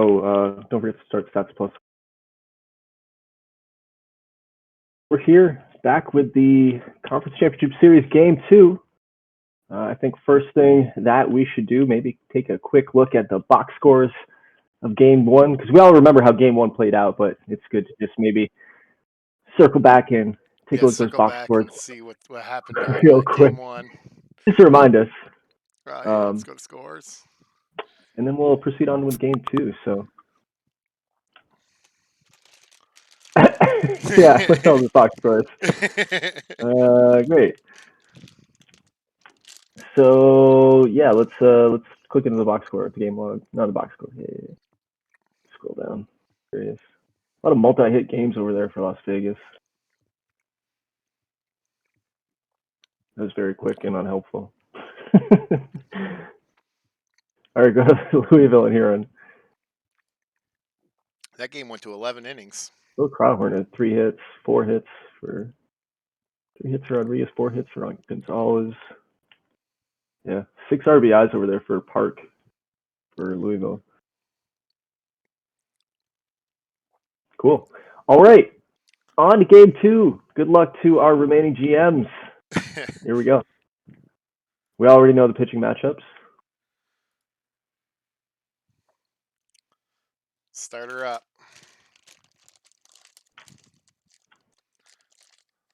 Don't forget to start Stats Plus. We're here back with the Conference Championship Series Game 2. I think first thing that we should do, maybe take a quick look at the box scores of Game 1, because we all remember how Game 1 played out, but it's good to just maybe circle back and take a look at those Circle box back scores and see what happened on real quick, game one. just to remind us. Yeah, let's go to scores. And then we'll proceed on with Game 2. So, yeah, let's tell the box scores. Great. So yeah, let's click into the box score at the game log. Not the box score. Yeah. Scroll down. Curious. A lot of multi-hit games over there for Las Vegas. That was very quick and unhelpful. All right, go to Louisville and Huron. That game went to 11 innings. Bill Crawford had 3 hits, 4 hits for Rodriguez, 4 hits for Gonzalez. Yeah, 6 RBIs over there for Park for Louisville. Cool. All right, on to Game 2. Good luck to our remaining GMs. Here we go. We already know the pitching matchups. Start her up.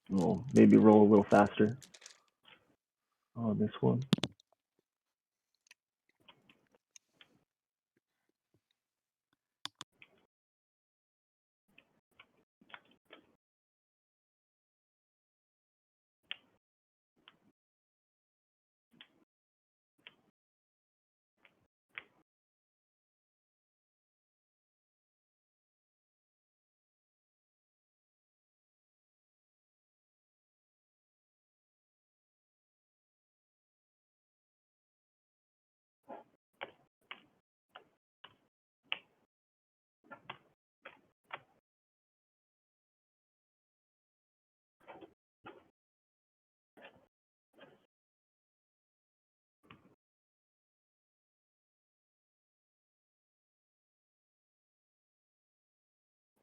We'll maybe roll a little faster on this one.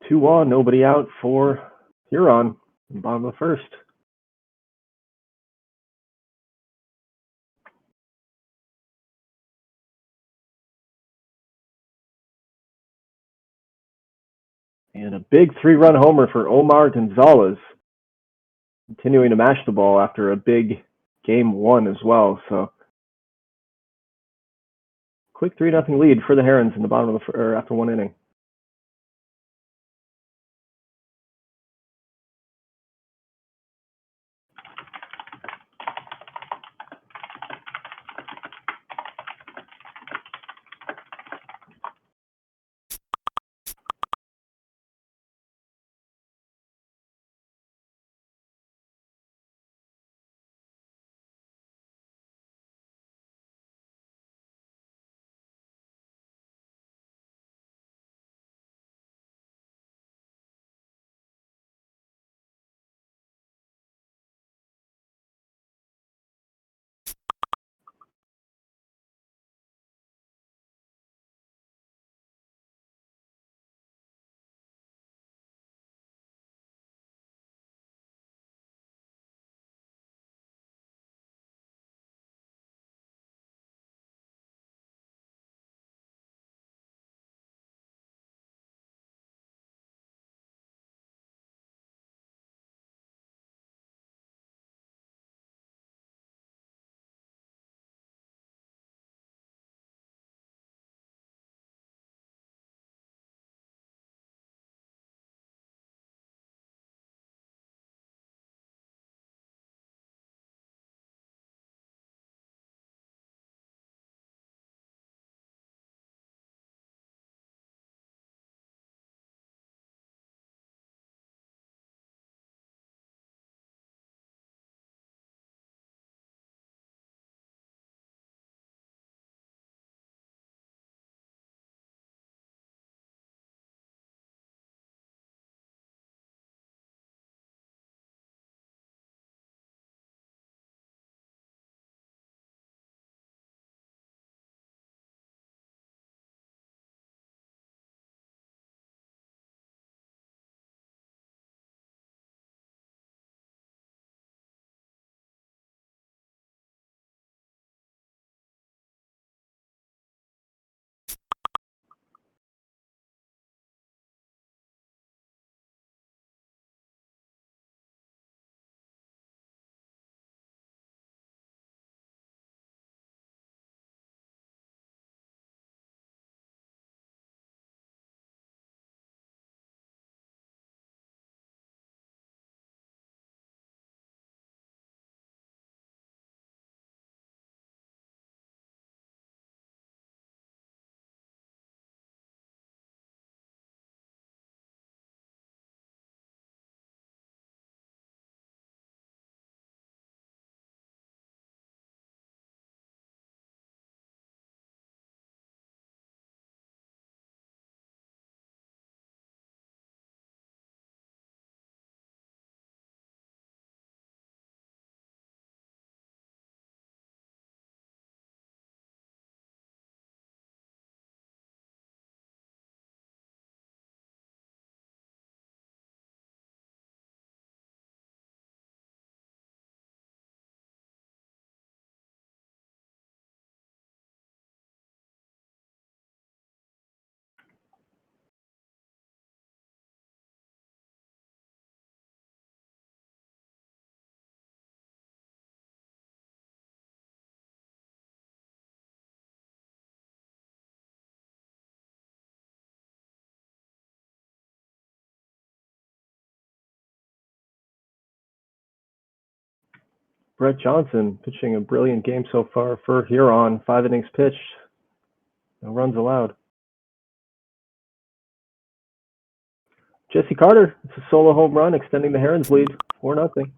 Two on, nobody out for Huron in the bottom of the first. And a big 3-run homer for Omar Gonzalez, continuing to mash the ball after a big Game 1 as well. So quick 3-0 lead for the Herons in the bottom of the after 1 inning. Brett Johnson pitching a brilliant game so far for Huron. 5 innings pitched. No runs allowed. Jesse Carter, it's a solo home run, extending the Herons' lead, 4-0.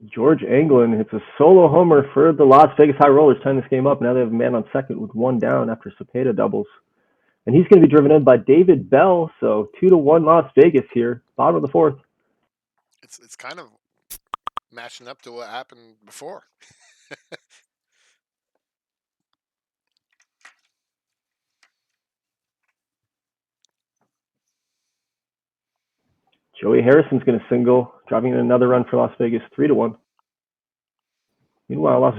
George Anglin hits a solo homer for the Las Vegas High Rollers, tying this game up. Now they have a man on second with 1 down after Cepeda doubles. And he's going to be driven in by David Bell, so 2-1 Las Vegas here, bottom of the 4th. It's kind of matching up to what happened before. Joey Harrison's going to single, driving in another run for Las Vegas, 3-1. Meanwhile,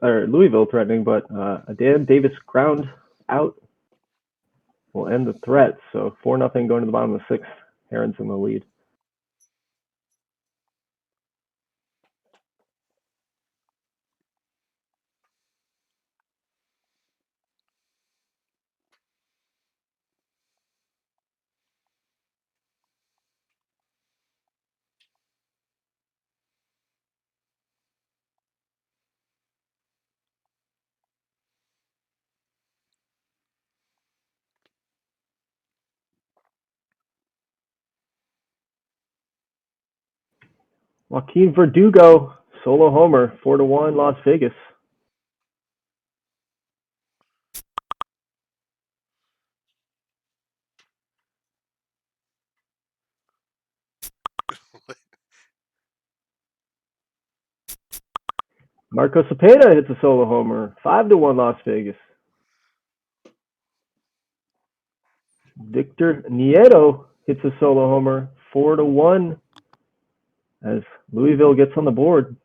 Louisville threatening, but a Dan Davis ground out will end the threat. So 4-0 going to the bottom of the 6th. Herons in the lead. Joaquin Verdugo, solo homer, 4-1 Las Vegas. Marco Cepeda hits a solo homer, 5-1 Las Vegas. Victor Nieto hits a solo homer, 4-1 as Louisville gets on the board.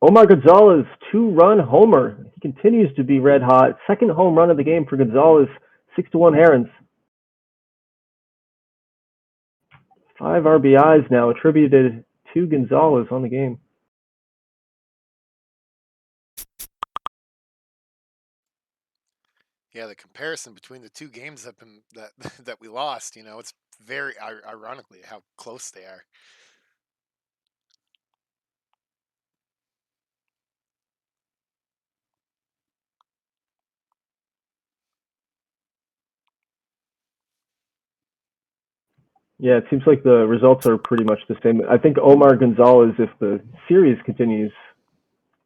Omar Gonzalez, 2-run homer. He continues to be red hot. Second home run of the game for Gonzalez, 6-1 Herons. 5 RBIs now attributed to Gonzalez on the game. Yeah, the comparison between the two games that we lost, it's very ironically how close they are. Yeah, it seems like the results are pretty much the same. I think Omar Gonzalez, if the series continues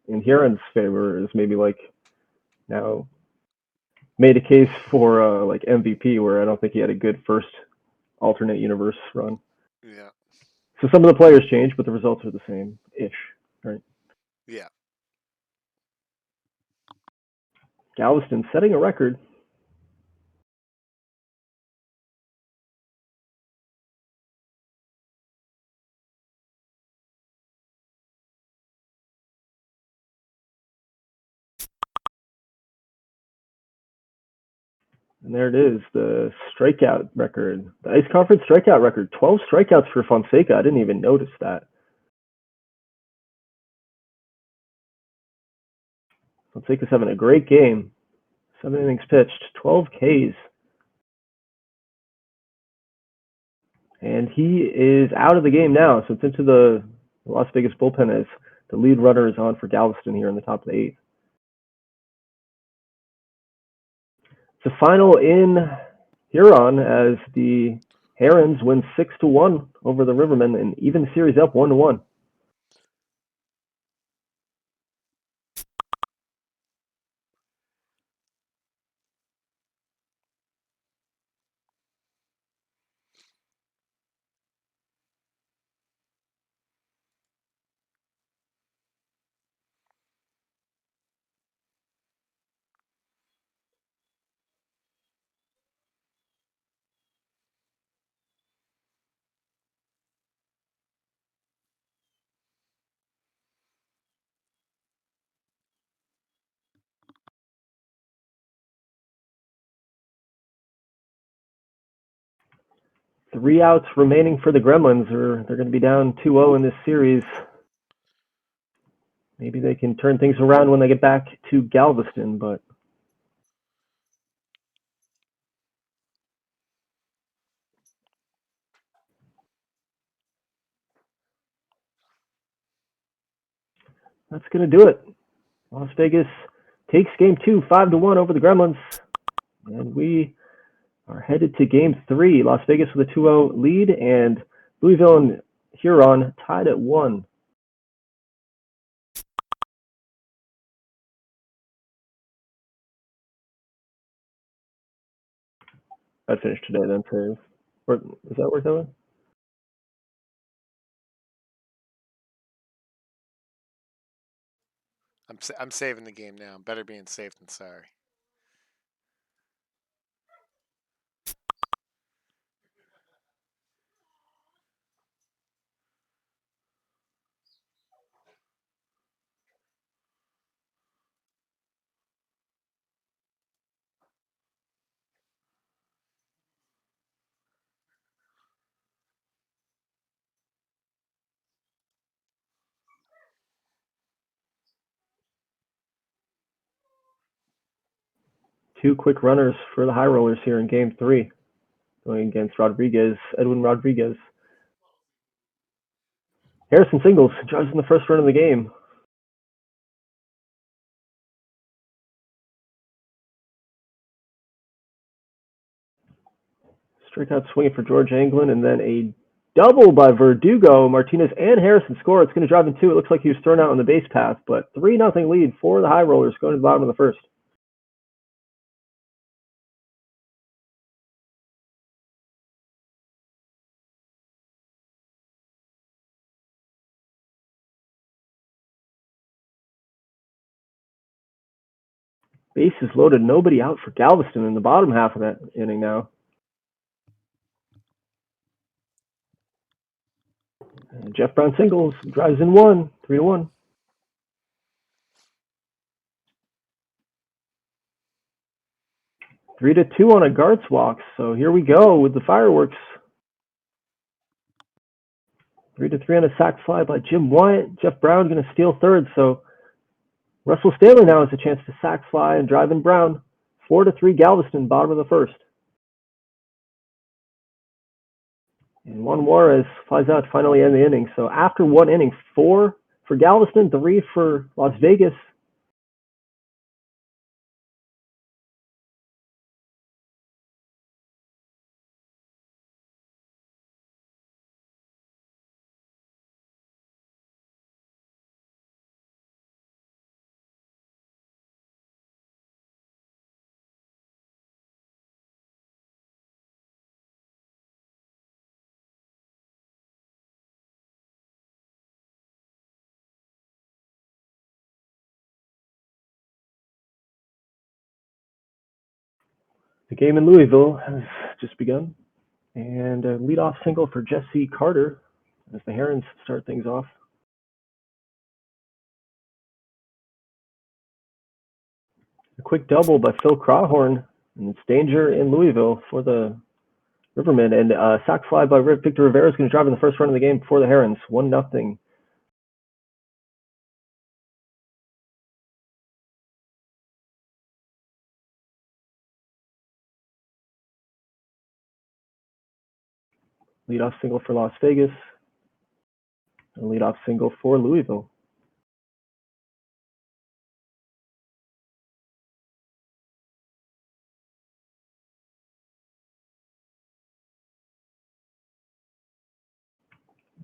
in Huron's favor, is maybe now made a case for MVP, where I don't think he had a good first alternate universe run. Yeah. So some of the players change, but the results are the same-ish, right? Yeah. Galveston setting a record. And there it is, the strikeout record. The Ice Conference strikeout record. 12 strikeouts for Fonseca. I didn't even notice that. Fonseca's having a great game. 7 innings pitched, 12 Ks. And he is out of the game now, so it's into the Las Vegas bullpen as the lead runner is on for Galveston here in the top of the 8th. It's a final in Huron as the Herons win 6-1 over the Rivermen and even the series up 1-1. Three outs remaining for the Gremlins. They're going to be down 2-0 in this series. Maybe they can turn things around when they get back to Galveston, but that's going to do it. Las Vegas takes game 2, 5-1 over the Gremlins. And we are headed to game 3. Las Vegas with a 2-0 lead, and Louisville and Huron tied at 1. That finished today then, too. Is that worth it? I'm saving the game now. Better being safe than sorry. Two quick runners for the High Rollers here in game 3, going against Edwin Rodriguez. Harrison singles, drives in the first run of the game. Strikeout swinging for George Anglin, and then a double by Verdugo. Martinez and Harrison score. It's going to drive in 2. It looks like he was thrown out on the base path, but 3-0 lead for the High Rollers going to the bottom of the first. Bases loaded, nobody out for Galveston in the bottom half of that inning now. And Jeff Brown singles, drives in 1, 3-1. Three to 2 on a Gartz walk. So here we go with the fireworks. 3-3 on a sac fly by Jim Wyatt. Jeff Brown going to steal third. So Russell Stanley now has a chance to sac fly and drive in Brown. 4-3 Galveston, bottom of the first. And Juan Juarez flies out to finally end the inning. So after one inning, 4 for Galveston, 3 for Las Vegas. The game in Louisville has just begun. And a leadoff single for Jesse Carter as the Herons start things off. A quick double by Phil Crawhorn, and it's danger in Louisville for the Rivermen. And a sac fly by Victor Rivera is going to drive in the first run of the game for the Herons. 1-0. Leadoff single for Las Vegas. A leadoff single for Louisville.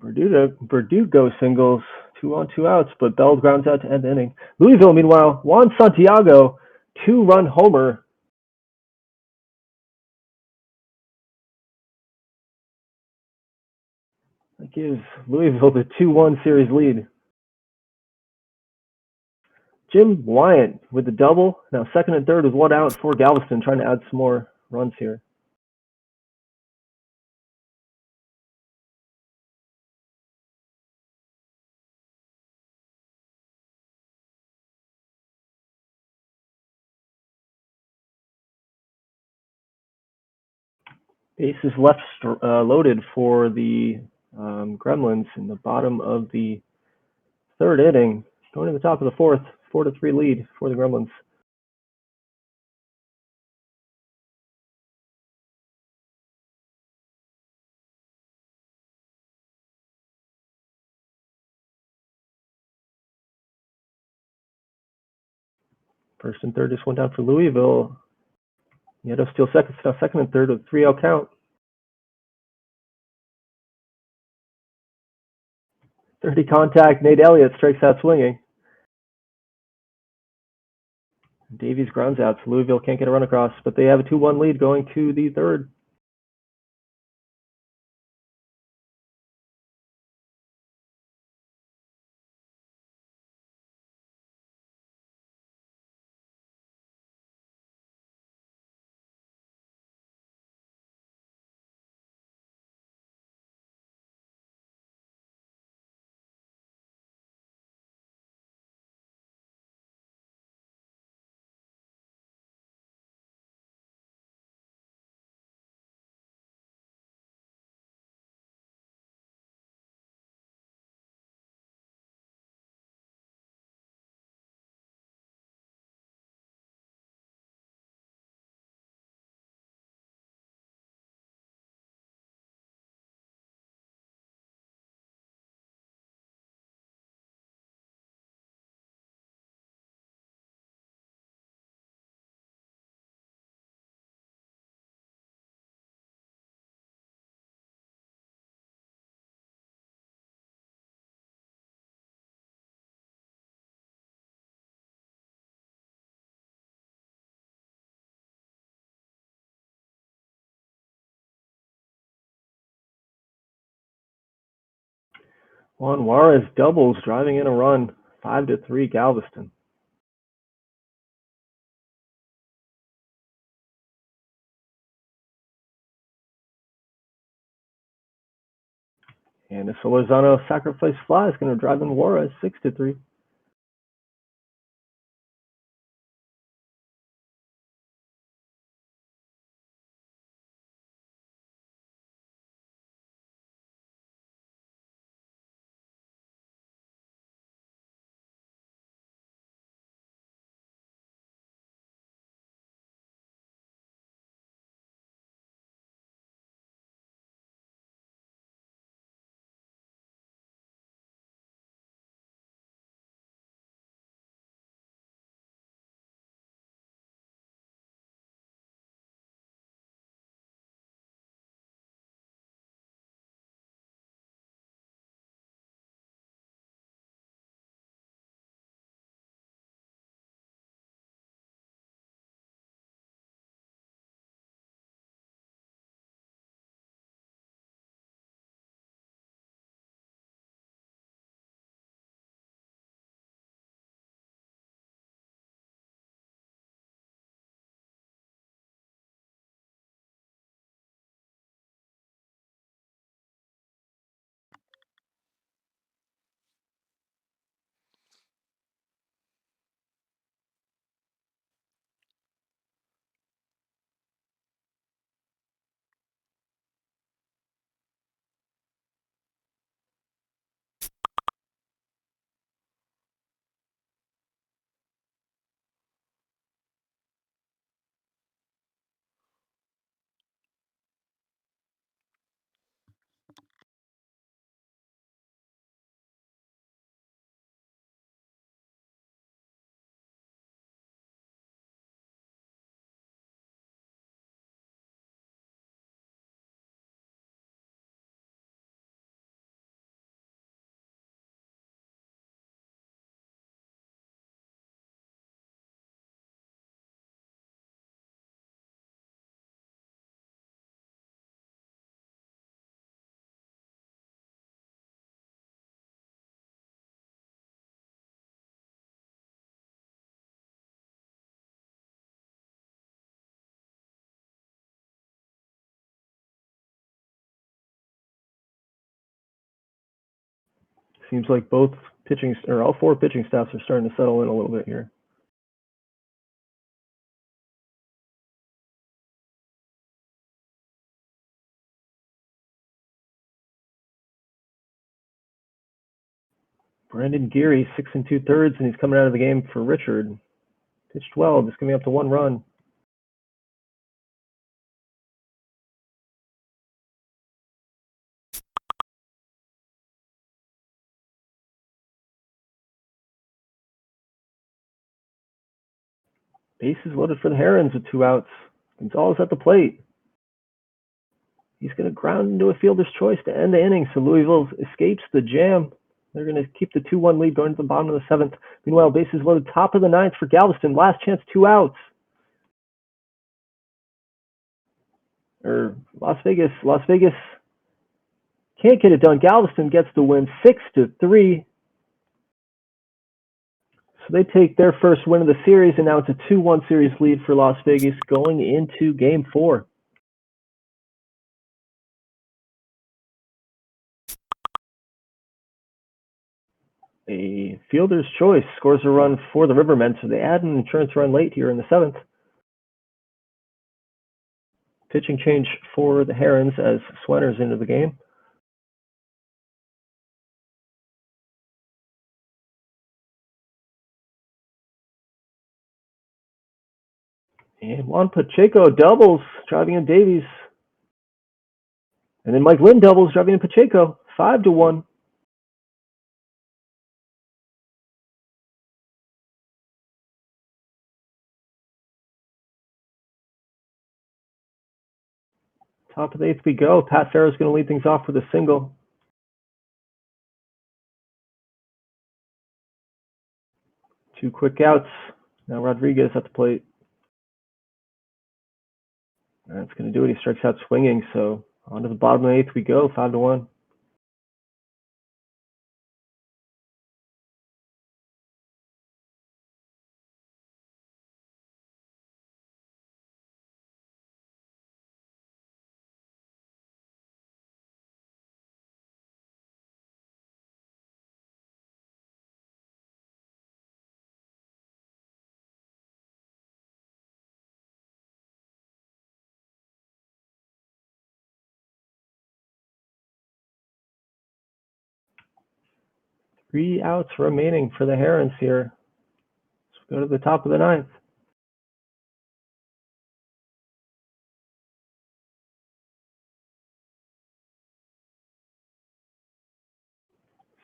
Verdugo singles, 2 on 2 outs, but Bell grounds out to end the inning. Louisville, meanwhile, Juan Santiago, 2-run homer. That gives Louisville the 2-1 series lead. Jim Wyant with the double. Now second and third with 1 out for Galveston, trying to add some more runs here. Bases left loaded for the Gremlins in the bottom of the third inning. Going to the top of the fourth, 4-3 lead for the Gremlins. First and third just went down for Louisville. Nieto steals second and third with a 3-0 count. 30 contact, Nate Elliott strikes out swinging. Davies grounds out, so Louisville can't get a run across, but they have a 2-1 lead going to the third. Juan Juarez doubles, driving in a run, 5-3 Galveston. And a Solorzano sacrifice fly is going to drive in Juarez, 6-3. Seems like both pitching, or all four pitching staffs are starting to settle in a little bit here. Brandon Geary, 6 2/3, and he's coming out of the game for Richard. Pitched well, just coming up to 1 run. Bases loaded for the Herons with 2 outs. Gonzalez at the plate. He's going to ground into a fielder's choice to end the inning, so Louisville escapes the jam. They're going to keep the 2-1 lead going to the bottom of the 7th. Meanwhile, bases loaded top of the 9th for Galveston. Last chance, 2 outs. Las Vegas can't get it done. Galveston gets the win 6-3. So they take their first win of the series, and now it's a 2-1 series lead for Las Vegas going into Game 4. A fielder's choice scores a run for the Rivermen, so they add an insurance run late here in the 7th. Pitching change for the Herons as Sweater's into the game. And Juan Pacheco doubles, driving in Davies. And then Mike Lynn doubles, driving in Pacheco. 5-1. Top of the 8th we go. Pat Farrow's going to lead things off with a single. Two quick outs. Now Rodriguez at the plate. That's going to do it. He strikes out swinging. So on to the bottom of the 8th we go. 5-1. Three outs remaining for the Herons here. Let's go to the top of the 9th.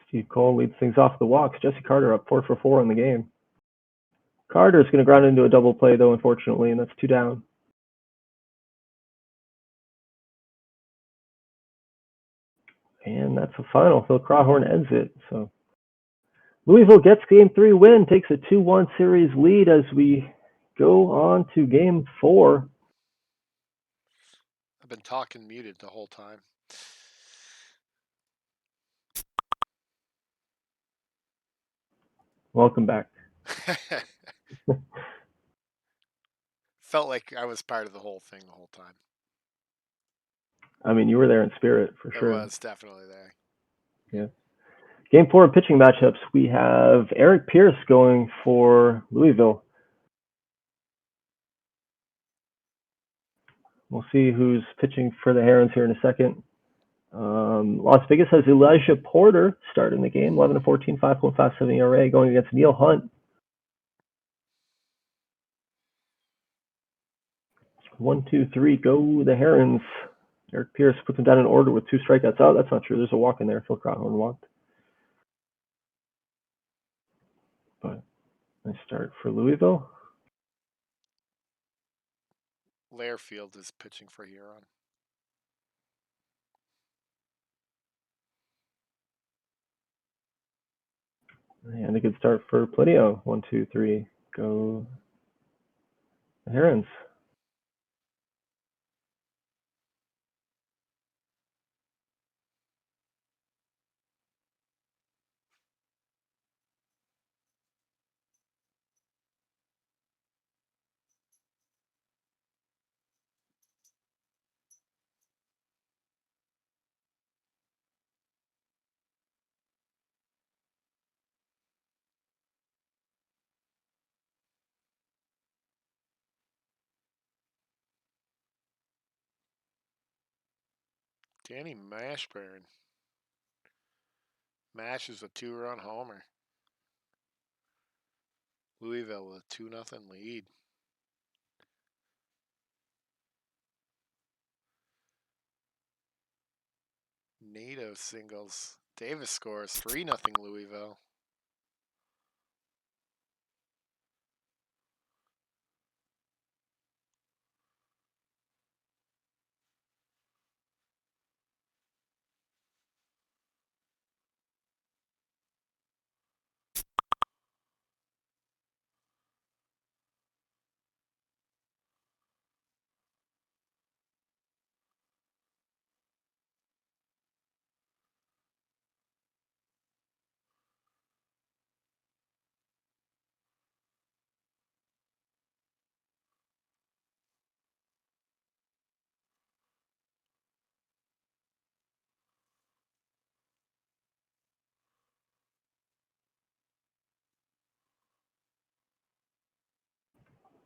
Steve Cole leads things off the walks. Jesse Carter up 4 for 4 on the game. Carter's going to ground into a double play, though, unfortunately, and that's 2 down. And that's the final. Phil Crawhorn ends it. So Louisville gets Game 3 win, takes a 2-1 series lead as we go on to Game 4. I've been talking muted the whole time. Welcome back. Felt like I was part of the whole thing the whole time. I mean, you were there in spirit, for sure. I was definitely there. Yeah. Game 4 pitching matchups. We have Eric Pierce going for Louisville. We'll see who's pitching for the Herons here in a second. Las Vegas has Elijah Porter starting the game, 11-14, 5.57 ERA, going against Neil Hunt. 1, 2, 3, go the Herons. Eric Pierce puts them down in order with 2 strikeouts. Oh, that's not true. There's a walk in there. Phil Crawhorn walked. But nice start for Louisville. Lairfield is pitching for Huron. And a good start for Plitio. 1, 2, 3, go the Herons. Danny Mashburn. Mash is a 2-run homer. Louisville with a 2-0 lead. Nato singles. Davis scores 3-0 Louisville.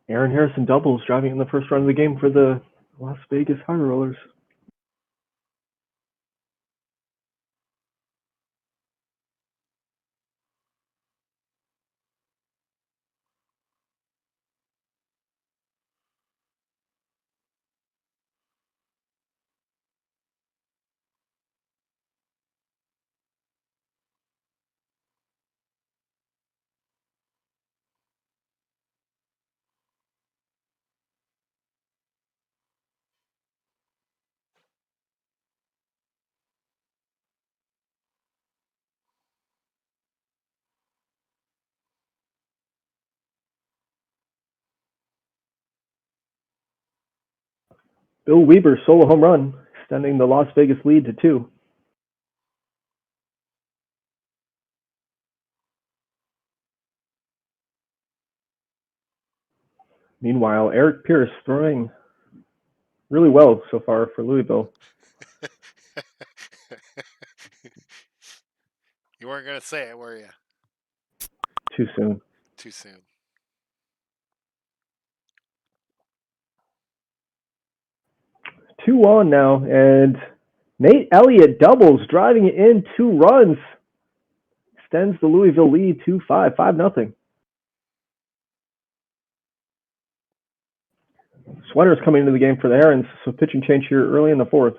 Aaron Harrison doubles, driving in the first run of the game for the Las Vegas High Rollers. Bill Weber solo home run, extending the Las Vegas lead to 2. Meanwhile, Eric Pierce throwing really well so far for Louisville. You weren't going to say it, were you? Too soon. Too soon. Two on now, and Nate Elliott doubles, driving in 2 runs. Extends the Louisville lead to 5-0. Sweater's coming into the game for the Herons, so pitching change here early in the 4th.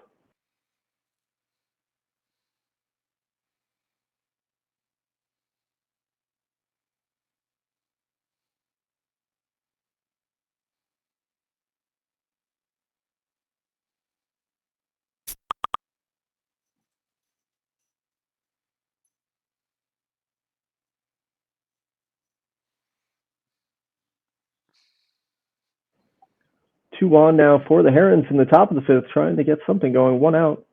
Two on now for the Herons in the top of the 5th, trying to get something going. 1 out.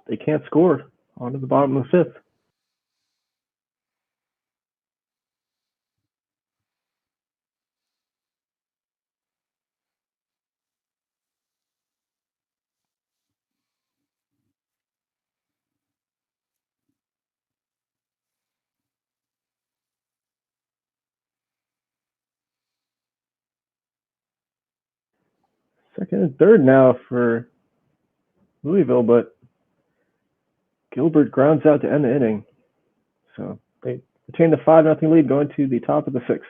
They can't score. On to the bottom of the 5th. Second and third now for Louisville, but Gilbert grounds out to end the inning. So they retain the 5-0 lead going to the top of the 6th.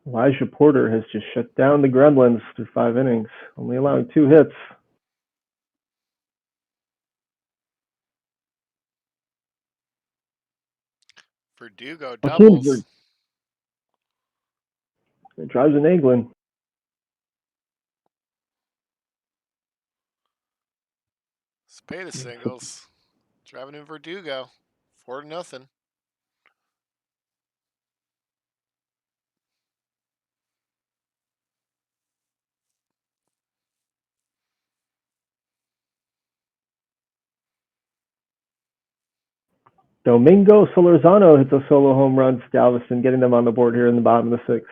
Elijah Porter has just shut down the Gremlins through 5 innings, only allowing 2 hits. Verdugo Both teams doubles. It drives in England. Spada singles. Driving in Verdugo. 4-0. Domingo Solorzano hits a solo home run for Galveston, getting them on the board here in the bottom of the 6th.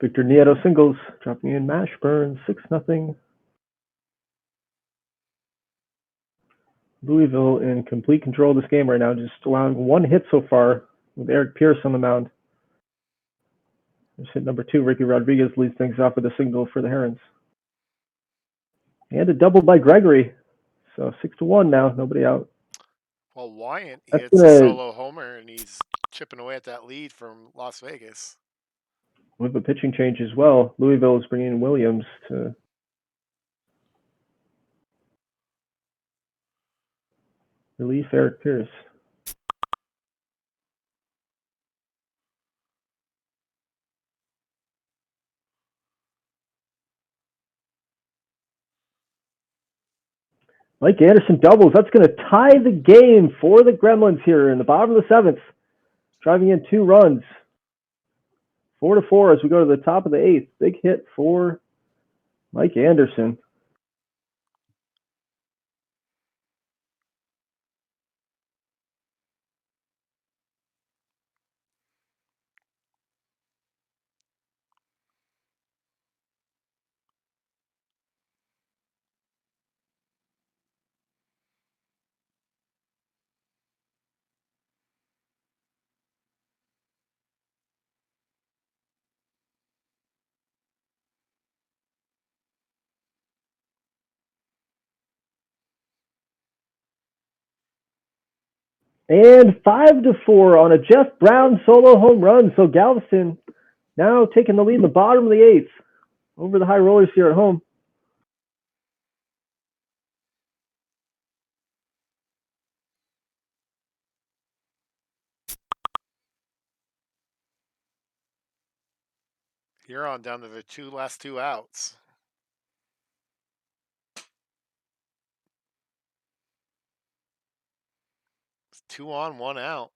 Victor Nieto singles, dropping in Mashburn, 6-0. Louisville in complete control of this game right now, just allowing 1 hit so far with Eric Pierce on the mound. There's hit number 2, Ricky Rodriguez leads things off with a single for the Herons. And a double by Gregory. So 6-1 now, nobody out. Well, Wyant That's hits a gonna, solo homer, and he's chipping away at that lead from Las Vegas. with a pitching change as well, Louisville is bringing in Williams to relief Eric Pierce. Mike Anderson doubles. That's going to tie the game for the Gremlins here in the bottom of the 7th, driving in 2 runs. 4-4 as we go to the top of the 8th. Big hit for Mike Anderson. And 5-4 on a Jeff Brown solo home run. So Galveston now taking the lead in the bottom of the 8th over the High Rollers here at home. Huron down to the last two outs. It's 2 on, 1 out.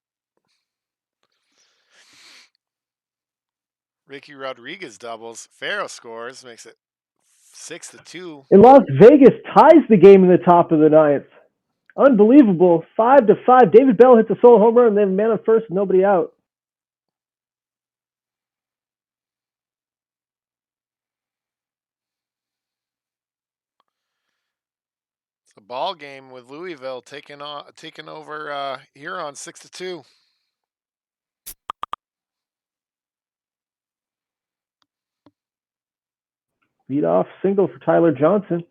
Ricky Rodriguez doubles. Farrow scores, makes it 6-2. And Las Vegas ties the game in the top of the 9th. Unbelievable. 5-5. David Bell hits a solo home run, and they have a man on first, nobody out. It's a ball game with Louisville taking over Huron 6-2. Leadoff single for Tyler Johnson.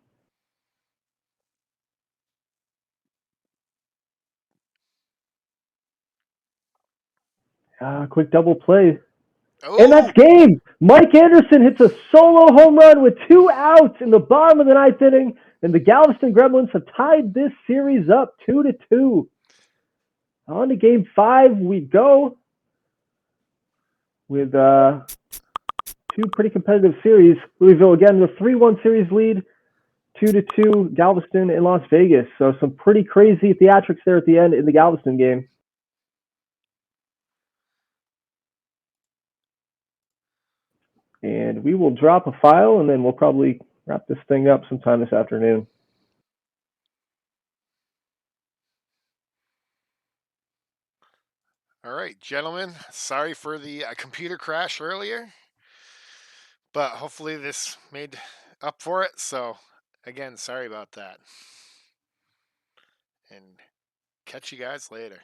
Quick double play. Oh. And that's game. Mike Anderson hits a solo home run with 2 outs in the bottom of the 9th inning, and the Galveston Gremlins have tied this series up 2-2. On to game 5 we go with 2 pretty competitive series. Louisville again with a 3-1 series lead. 2-2 Galveston and Las Vegas. So some pretty crazy theatrics there at the end in the Galveston game. And we will drop a file, and then we'll probably wrap this thing up sometime this afternoon. All right, gentlemen. Sorry for the computer crash earlier, but hopefully this made up for it. So, again, sorry about that. And catch you guys later.